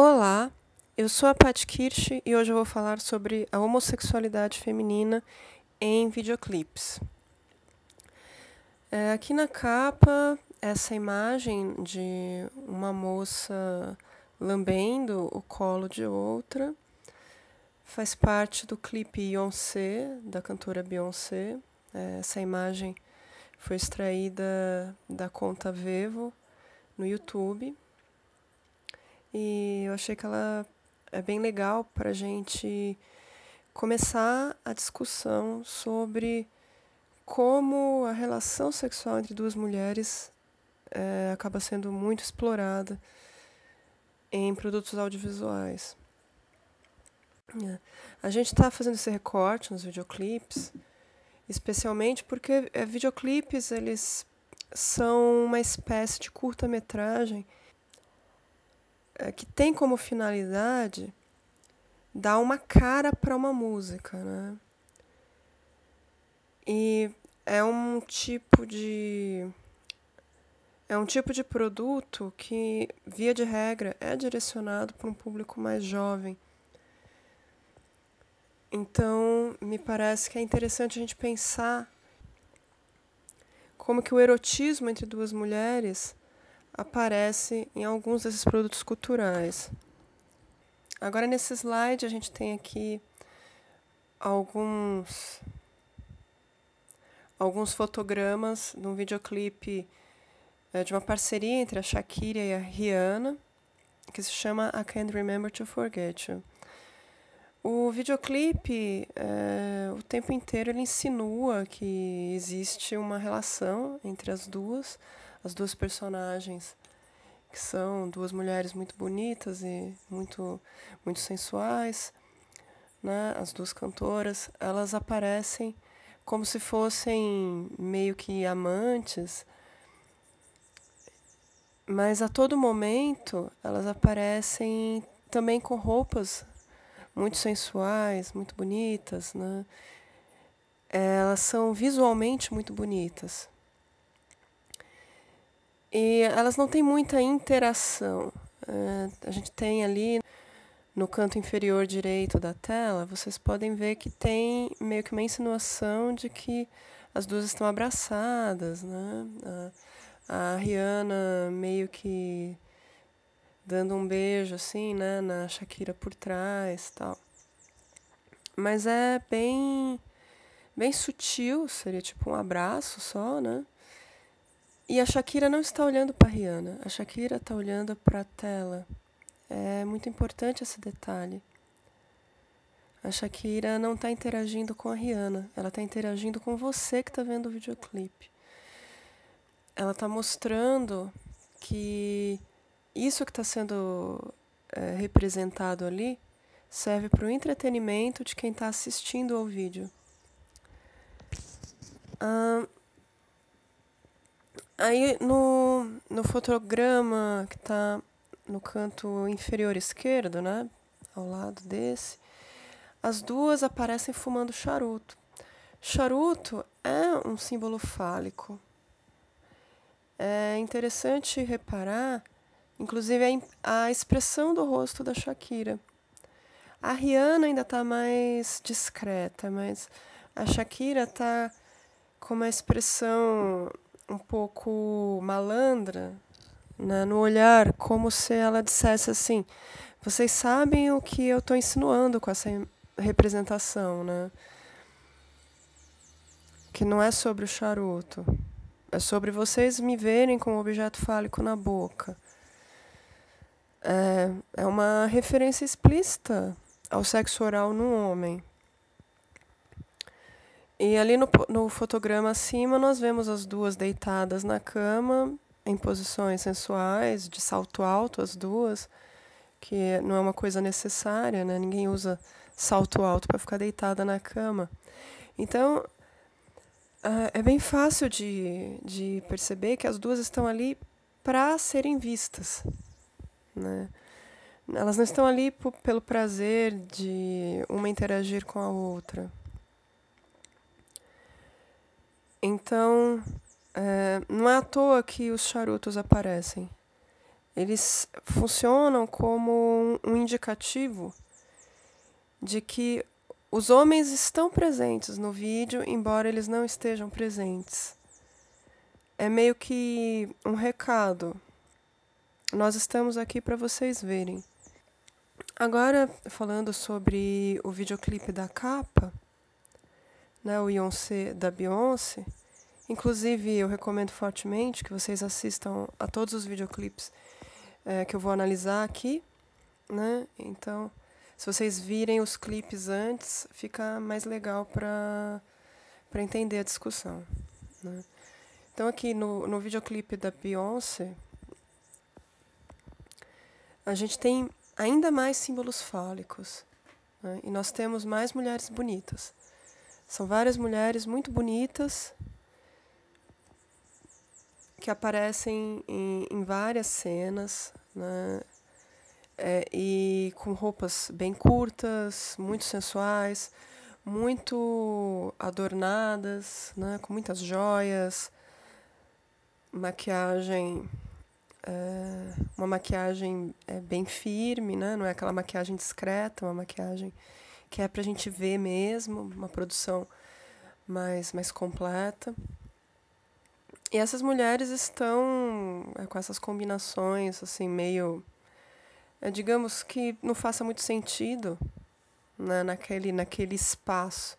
Olá, eu sou a Pat Kirsch e hoje eu vou falar sobre a homossexualidade feminina em videoclipes. Aqui na capa, essa imagem de uma moça lambendo o colo de outra faz parte do clipe Beyoncé, da cantora Beyoncé. Essa imagem foi extraída da conta Vevo no YouTube. E eu achei que ela é bem legal para a gente começar a discussão sobre como a relação sexual entre duas mulheres acaba sendo muito explorada em produtos audiovisuais. A gente está fazendo esse recorte nos videoclipes, especialmente porque videoclipes eles são uma espécie de curta-metragem que tem como finalidade dar uma cara para uma música, né? E é um tipo de produto que, via de regra, é direcionado para um público mais jovem. Então, me parece que é interessante a gente pensar como que o erotismo entre duas mulheres aparece em alguns desses produtos culturais. Agora, nesse slide, a gente tem aqui alguns fotogramas de um videoclipe de uma parceria entre a Shakira e a Rihanna, que se chama I Can't Remember to Forget You. O videoclipe, o tempo inteiro, ele insinua que existe uma relação entre as duas personagens, que são duas mulheres muito bonitas e muito, muito sensuais, né? As duas cantoras, elas aparecem como se fossem meio que amantes, mas a todo momento elas aparecem também com roupas muito sensuais, muito bonitas, né? Elas são visualmente muito bonitas. E elas não têm muita interação. A gente tem ali no canto inferior direito da tela, vocês podem ver que tem meio que uma insinuação de que as duas estão abraçadas, né? A Rihanna meio que dando um beijo assim, né, na Shakira por trás, tal. Mas é bem sutil, seria tipo um abraço só, né? E a Shakira não está olhando para a Rihanna, a Shakira está olhando para a tela. É muito importante esse detalhe. A Shakira não está interagindo com a Rihanna, ela está interagindo com você que está vendo o videoclipe. Ela está mostrando que isso que está sendo representado ali serve para o entretenimento de quem está assistindo ao vídeo. Aí no fotograma que está no canto inferior esquerdo, né, ao lado desse, as duas aparecem fumando charuto. Charuto é um símbolo fálico. É interessante reparar, inclusive, a expressão do rosto da Shakira. A Rihanna ainda está mais discreta, mas a Shakira está com uma expressão um pouco malandra, né, no olhar, como se ela dissesse assim: vocês sabem o que eu estou insinuando com essa representação, né? Que não é sobre o charuto, é sobre vocês me verem com um objeto fálico na boca. É uma referência explícita ao sexo oral no homem. E ali no fotograma acima nós vemos as duas deitadas na cama, em posições sensuais, de salto alto as duas, que não é uma coisa necessária, né? Ninguém usa salto alto para ficar deitada na cama. Então, é bem fácil de perceber que as duas estão ali para serem vistas, né? Elas não estão ali pelo prazer de uma interagir com a outra. Então, não é à toa que os charutos aparecem. eles funcionam como um indicativo de que os homens estão presentes no vídeo, embora eles não estejam presentes. É meio que um recado. Nós estamos aqui para vocês verem. Agora, falando sobre o videoclipe da capa, né, o Beyoncé, da Beyoncé, inclusive eu recomendo fortemente que vocês assistam a todos os videoclipes que eu vou analisar aqui, né? Então, se vocês virem os clipes antes, fica mais legal para entender a discussão, né? Então, aqui no videoclipe da Beyoncé, a gente tem ainda mais símbolos fálicos, né? E nós temos mais mulheres bonitas. São várias mulheres muito bonitas que aparecem em várias cenas, né? E com roupas bem curtas, muito sensuais, muito adornadas, né? Com muitas joias, maquiagem, uma maquiagem bem firme, né? Não é aquela maquiagem discreta, uma maquiagem que é pra gente ver mesmo, uma produção mais completa. E essas mulheres estão com essas combinações, assim, meio... digamos que não faça muito sentido, né, naquele espaço.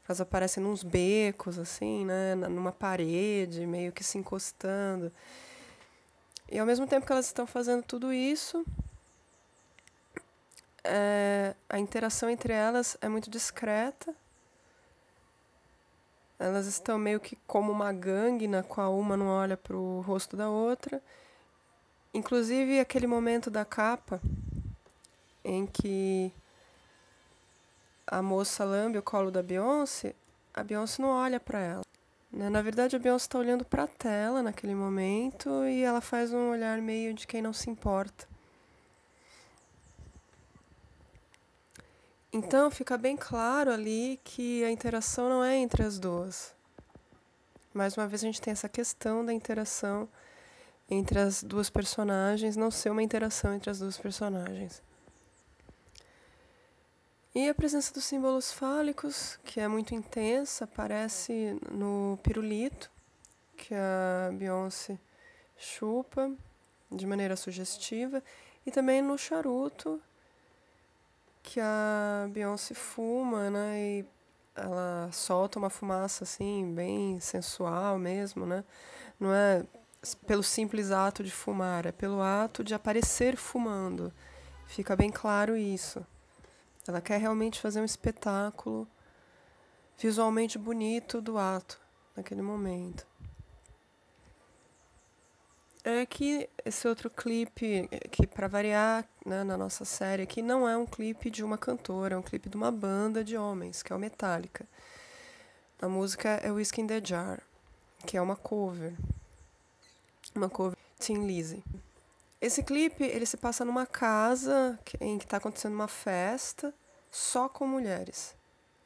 Elas aparecem nos becos, assim, né, numa parede, meio que se encostando. E ao mesmo tempo que elas estão fazendo tudo isso, a interação entre elas é muito discreta. Elas estão meio que como uma gangue na qual uma não olha para o rosto da outra. Inclusive, aquele momento da capa em que a moça lambe o colo da Beyoncé, a Beyoncé não olha para ela, né? Na verdade, a Beyoncé está olhando para a tela naquele momento e ela faz um olhar meio de quem não se importa. Então, fica bem claro ali que a interação não é entre as duas. Mais uma vez, a gente tem essa questão da interação entre as duas personagens, não ser uma interação entre as duas personagens. E a presença dos símbolos fálicos, que é muito intensa, aparece no pirulito, que a Beyoncé chupa de maneira sugestiva, e também no charuto, que a Beyoncé fuma, né? E ela solta uma fumaça assim, bem sensual mesmo, né? Não é pelo simples ato de fumar, é pelo ato de aparecer fumando. Fica bem claro isso. Ela quer realmente fazer um espetáculo visualmente bonito do ato, naquele momento. É que esse outro clipe, que para variar, né, na nossa série aqui, não é um clipe de uma cantora, é um clipe de uma banda de homens, que é o Metallica. A música é Whiskey in the Jar, que é uma cover de Tin Lizzy. Esse clipe, ele se passa numa casa em que está acontecendo uma festa só com mulheres.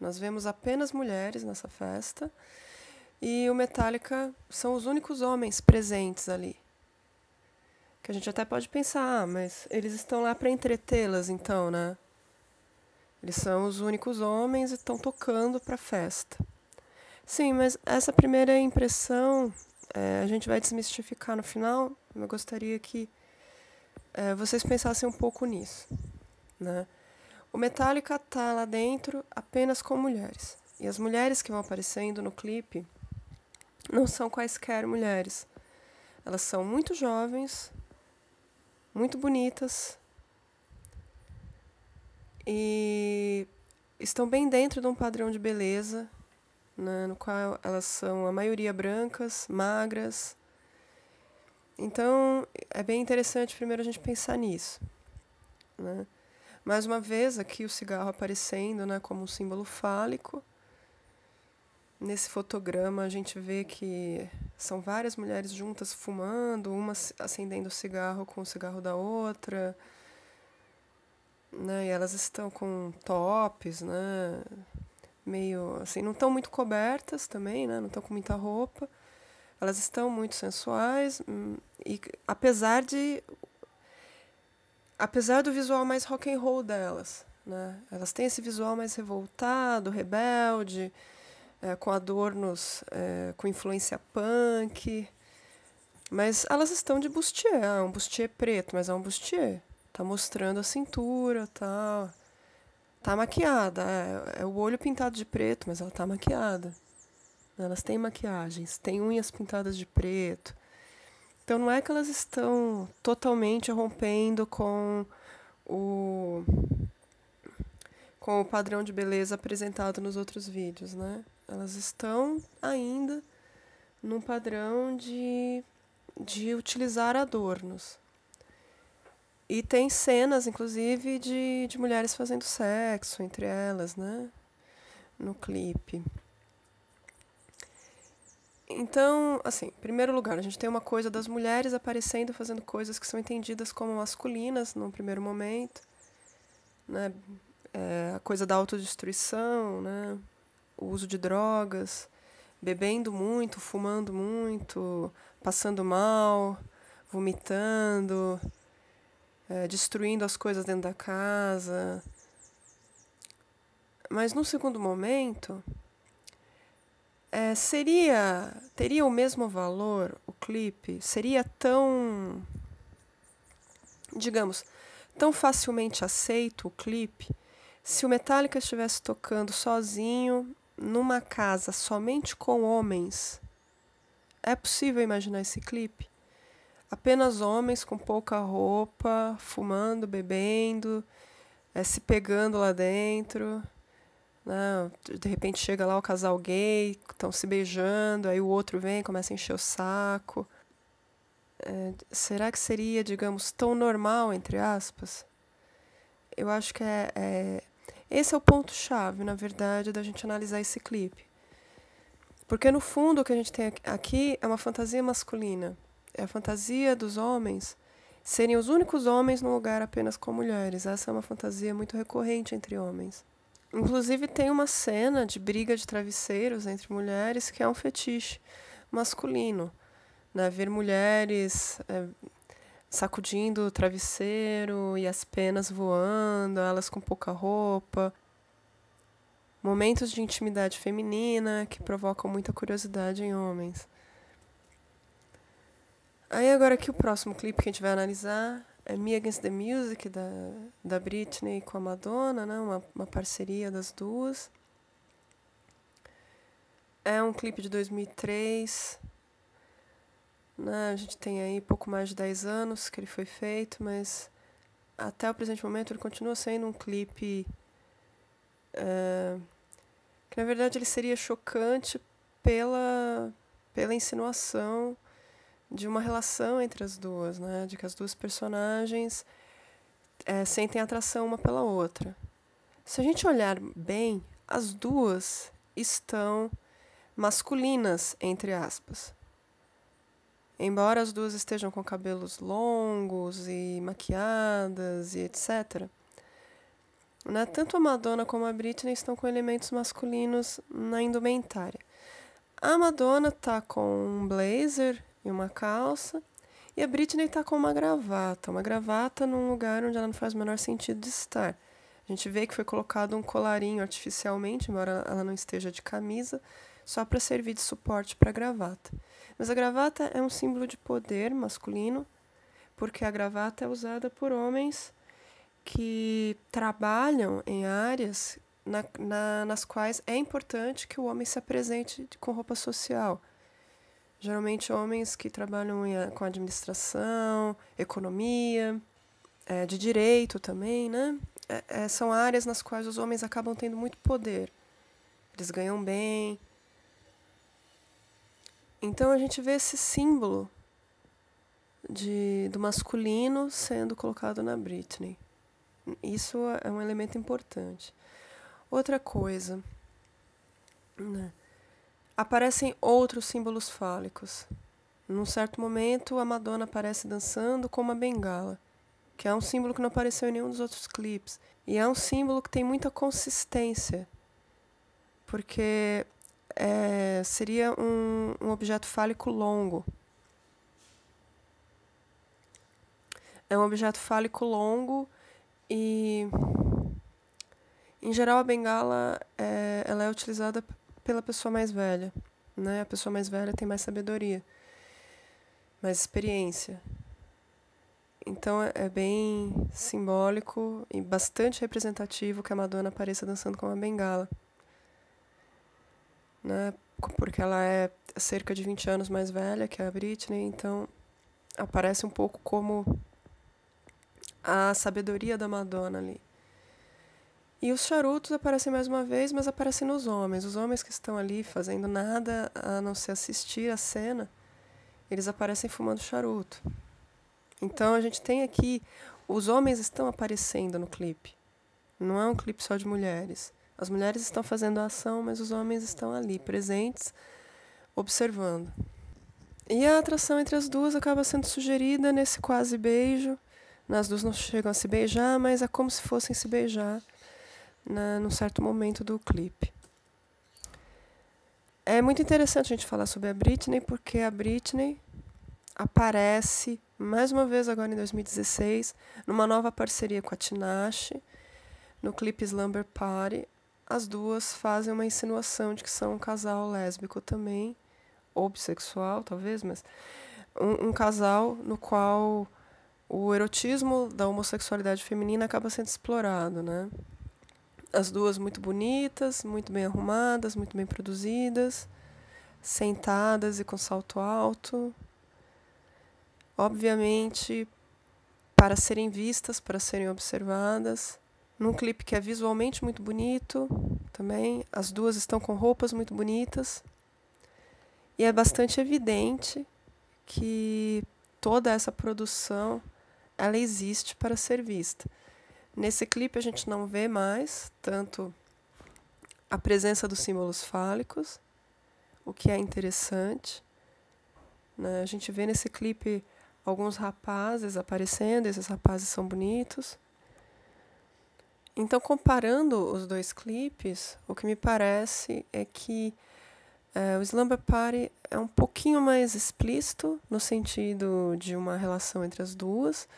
Nós vemos apenas mulheres nessa festa e o Metallica são os únicos homens presentes ali. Que a gente até pode pensar, mas eles estão lá para entretê-las, então, né? Eles são os únicos homens e estão tocando para a festa. Sim, mas essa primeira impressão a gente vai desmistificar no final. Eu gostaria que vocês pensassem um pouco nisso, né? O Metallica tá lá dentro apenas com mulheres. E as mulheres que vão aparecendo no clipe não são quaisquer mulheres. Elas são muito jovens, muito bonitas e estão bem dentro de um padrão de beleza, né, no qual elas são a maioria brancas, magras. Então, é bem interessante primeiro a gente pensar nisso, né? Mais uma vez, aqui o cigarro aparecendo, né, como um símbolo fálico. Nesse fotograma a gente vê que são várias mulheres juntas fumando, uma acendendo o cigarro com o cigarro da outra, né? E elas estão com tops, né? Meio assim, não estão muito cobertas também, né? Não estão com muita roupa. Elas estão muito sensuais e apesar de apesar do visual mais rock and roll delas, né? Elas têm esse visual mais revoltado, rebelde, com adornos com influência punk, mas elas estão de bustier, um bustier preto, mas é um bustier. Tá mostrando a cintura, tal. Tá maquiada, é o olho pintado de preto, mas ela tá maquiada. Elas têm maquiagens, têm unhas pintadas de preto. Então não é que elas estão totalmente rompendo o, com o padrão de beleza apresentado nos outros vídeos, né? Elas estão ainda num padrão de utilizar adornos. E tem cenas, inclusive, de mulheres fazendo sexo entre elas, né? No clipe. Então, assim, em primeiro lugar, a gente tem uma coisa das mulheres aparecendo fazendo coisas que são entendidas como masculinas num primeiro momento, né? A coisa da autodestruição, né? O uso de drogas, bebendo muito, fumando muito, passando mal, vomitando, destruindo as coisas dentro da casa. Mas no segundo momento, teria o mesmo valor o clipe? Seria tão, digamos, tão facilmente aceito o clipe se o Metallica estivesse tocando sozinho numa casa somente com homens? É possível imaginar esse clipe? Apenas homens com pouca roupa, fumando, bebendo, se pegando lá dentro. Né? De repente chega lá o casal gay, estão se beijando, aí o outro vem, começa a encher o saco. Será que seria, digamos, tão normal, entre aspas? Eu acho que esse é o ponto-chave, na verdade, da gente analisar esse clipe. Porque, no fundo, o que a gente tem aqui é uma fantasia masculina. É a fantasia dos homens serem os únicos homens num lugar apenas com mulheres. Essa é uma fantasia muito recorrente entre homens. Inclusive, tem uma cena de briga de travesseiros entre mulheres que é um fetiche masculino. Né? Ver mulheres sacudindo o travesseiro e as penas voando, elas com pouca roupa. Momentos de intimidade feminina que provocam muita curiosidade em homens. Aí agora aqui o próximo clipe que a gente vai analisar é Me Against the Music, da Britney com a Madonna, né? Uma parceria das duas. É um clipe de 2003. Né? A gente tem aí pouco mais de 10 anos que ele foi feito, mas até o presente momento ele continua sendo um clipe que, na verdade, ele seria chocante pela insinuação de uma relação entre as duas, né? De que as duas personagens sentem atração uma pela outra. Se a gente olhar bem, as duas estão masculinas, entre aspas. Embora as duas estejam com cabelos longos e maquiadas e etc., né? Tanto a Madonna como a Britney estão com elementos masculinos na indumentária. A Madonna tá com um blazer e uma calça, e a Britney tá com uma gravata num lugar onde ela não faz o menor sentido de estar. A gente vê que foi colocado um colarinho artificialmente, embora ela não esteja de camisa, só para servir de suporte para a gravata. Mas a gravata é um símbolo de poder masculino, porque a gravata é usada por homens que trabalham em áreas nas quais é importante que o homem se apresente com roupa social. Geralmente homens que trabalham com administração, economia, de direito também, né? São áreas nas quais os homens acabam tendo muito poder. Eles ganham bem. Então a gente vê esse símbolo do masculino sendo colocado na Britney. Isso é um elemento importante. Outra coisa, né? Aparecem outros símbolos fálicos. Num certo momento, a Madonna aparece dançando com uma bengala, que é um símbolo que não apareceu em nenhum dos outros clipes. E é um símbolo que tem muita consistência, porque seria um objeto fálico longo. É um objeto fálico longo e, em geral, a bengala ela é utilizada pela pessoa mais velha, né? A pessoa mais velha tem mais sabedoria, mais experiência. Então é bem simbólico e bastante representativo que a Madonna apareça dançando com uma bengala, né? Porque ela é cerca de 20 anos mais velha que a Britney, então aparece um pouco como a sabedoria da Madonna ali. E os charutos aparecem mais uma vez, mas aparecem nos homens. Os homens que estão ali fazendo nada a não ser assistir a cena, eles aparecem fumando charuto. Então a gente tem aqui, os homens estão aparecendo no clipe. Não é um clipe só de mulheres. As mulheres estão fazendo a ação, mas os homens estão ali, presentes, observando. E a atração entre as duas acaba sendo sugerida nesse quase beijo. As duas não chegam a se beijar, mas é como se fossem se beijar num certo momento do clipe. É muito interessante a gente falar sobre a Britney, porque a Britney aparece, mais uma vez agora em 2016, numa nova parceria com a Tinashe, no clipe Slumber Party. As duas fazem uma insinuação de que são um casal lésbico também, ou bissexual talvez, mas um casal no qual o erotismo da homossexualidade feminina acaba sendo explorado, né? As duas muito bonitas, muito bem arrumadas, muito bem produzidas, sentadas e com salto alto. Obviamente, para serem vistas, para serem observadas. Num clipe que é visualmente muito bonito também. As duas estão com roupas muito bonitas. E é bastante evidente que toda essa produção ela existe para ser vista. Nesse clipe a gente não vê mais tanto a presença dos símbolos fálicos, o que é interessante, né? A gente vê nesse clipe alguns rapazes aparecendo, esses rapazes são bonitos. Então, comparando os dois clipes, o que me parece é que o Slumber Party é um pouquinho mais explícito no sentido de uma relação entre as duas,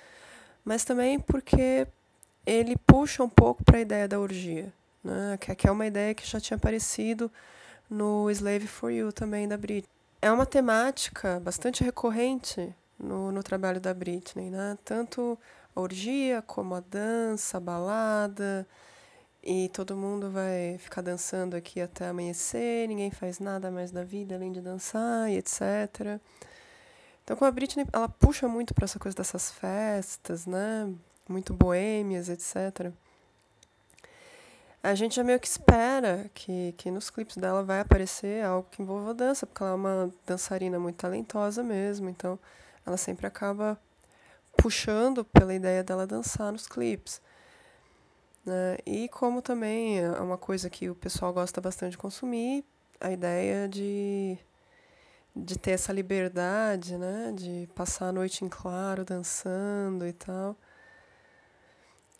mas também porque ele puxa um pouco para a ideia da orgia, né? Que é uma ideia que já tinha aparecido no Slave for You também, da Britney. É uma temática bastante recorrente no trabalho da Britney, né? Tanto a orgia como a dança, a balada, e todo mundo vai ficar dançando aqui até amanhecer, ninguém faz nada mais da vida além de dançar e etc. Então, com a Britney, ela puxa muito para essa coisa dessas festas, né? Muito boêmias, etc. A gente já meio que espera que nos clipes dela vai aparecer algo que envolva dança, porque ela é uma dançarina muito talentosa mesmo, então ela sempre acaba puxando pela ideia dela dançar nos clipes, né? E como também é uma coisa que o pessoal gosta bastante de consumir, a ideia de ter essa liberdade, né? De passar a noite em claro dançando e tal,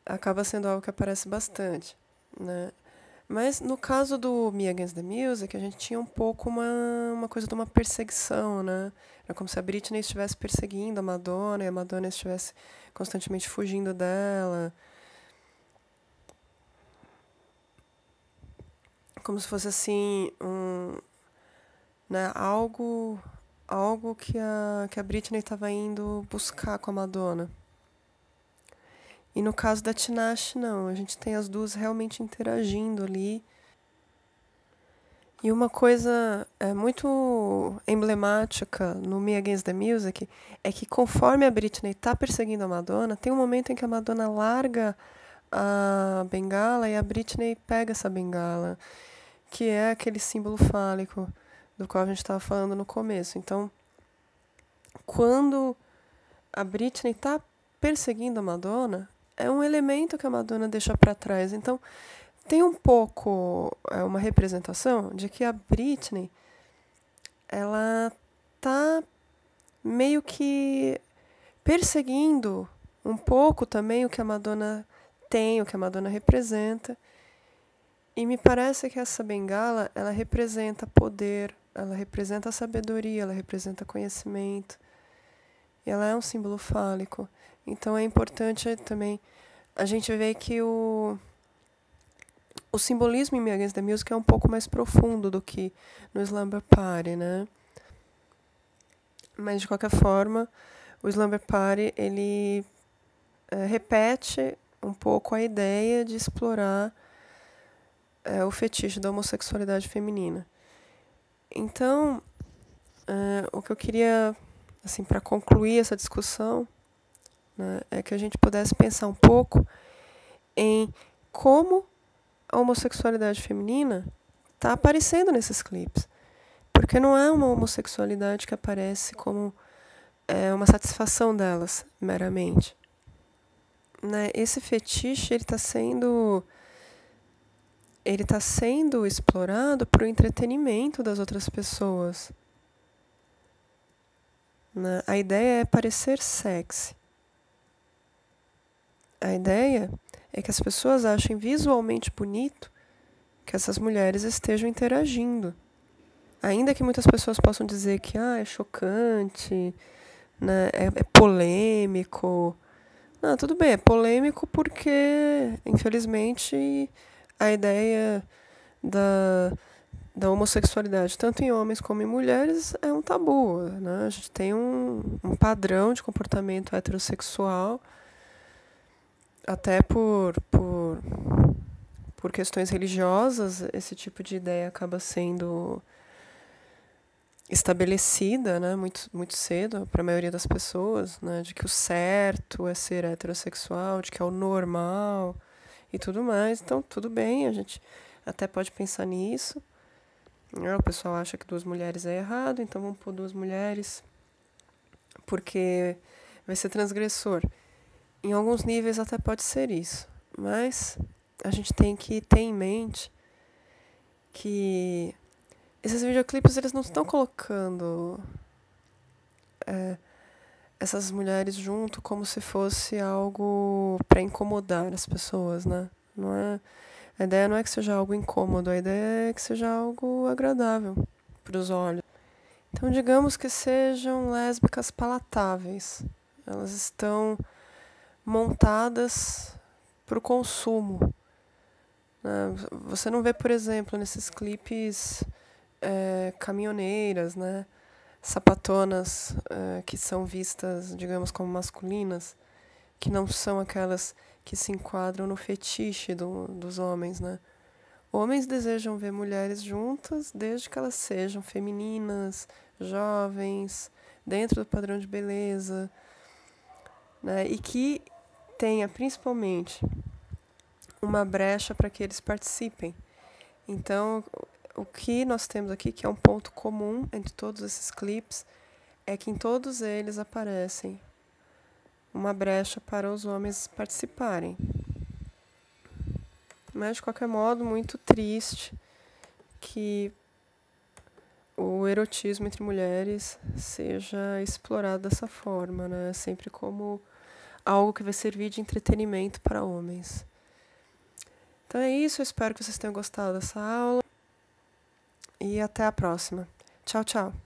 acaba sendo algo que aparece bastante, né? Mas no caso do Me Against the Music, a gente tinha um pouco uma coisa de uma perseguição, né? Era como se a Britney estivesse perseguindo a Madonna e a Madonna estivesse constantemente fugindo dela. Como se fosse assim, né, algo que a Britney estava indo buscar com a Madonna. E no caso da Tinashe, não. A gente tem as duas realmente interagindo ali. E uma coisa muito emblemática no Me Against the Music é que conforme a Britney está perseguindo a Madonna, tem um momento em que a Madonna larga a bengala e a Britney pega essa bengala, que é aquele símbolo fálico do qual a gente estava falando no começo. Então, quando a Britney está perseguindo a Madonna, é um elemento que a Madonna deixa para trás. Então, tem um pouco uma representação de que a Britney ela tá meio que perseguindo um pouco também o que a Madonna tem, o que a Madonna representa. E me parece que essa bengala, ela representa poder, ela representa sabedoria, ela representa conhecimento. E ela é um símbolo fálico. Então é importante também a gente ver que o simbolismo em Me Against the Music é um pouco mais profundo do que no Slumber Party, né? Mas, de qualquer forma, o Slumber Party, ele repete um pouco a ideia de explorar o fetiche da homossexualidade feminina. Então, o que eu queria, assim, para concluir essa discussão, né, é que a gente pudesse pensar um pouco em como a homossexualidade feminina está aparecendo nesses clipes. Porque não é uma homossexualidade que aparece como uma satisfação delas, meramente. Né? Esse fetiche ele está sendo explorado para o entretenimento das outras pessoas. Né? A ideia é parecer sexy. A ideia é que as pessoas achem visualmente bonito que essas mulheres estejam interagindo. Ainda que muitas pessoas possam dizer que é chocante, né, é polêmico. Não, tudo bem, é polêmico porque, infelizmente, a ideia da homossexualidade, tanto em homens como em mulheres, é um tabu. Né? A gente tem um padrão de comportamento heterossexual, até por questões religiosas, esse tipo de ideia acaba sendo estabelecida, né, muito cedo para a maioria das pessoas, né, de que o certo é ser heterossexual, de que é o normal e tudo mais. Então, tudo bem, a gente até pode pensar nisso. Né, o pessoal acha que 2 mulheres é errado, então vamos pôr 2 mulheres porque vai ser transgressor. Em alguns níveis até pode ser isso, mas a gente tem que ter em mente que esses videoclipes eles não estão colocando essas mulheres junto como se fosse algo para incomodar as pessoas, né? Não é, a ideia não é que seja algo incômodo, a ideia é que seja algo agradável para os olhos. Então, digamos que sejam lésbicas palatáveis. Elas estão montadas para o consumo. Né? Você não vê, por exemplo, nesses clipes caminhoneiras, né? Sapatonas que são vistas, digamos, como masculinas, que não são aquelas que se enquadram no fetiche dos homens, né? Homens desejam ver mulheres juntas desde que elas sejam femininas, jovens, dentro do padrão de beleza, né? E que tenha principalmente uma brecha para que eles participem. Então, o que nós temos aqui, que é um ponto comum entre todos esses clipes, é que em todos eles aparecem uma brecha para os homens participarem. Mas, de qualquer modo, muito triste que o erotismo entre mulheres seja explorado dessa forma, né? Sempre como algo que vai servir de entretenimento para homens. Então é isso, eu espero que vocês tenham gostado dessa aula e até a próxima. Tchau, tchau!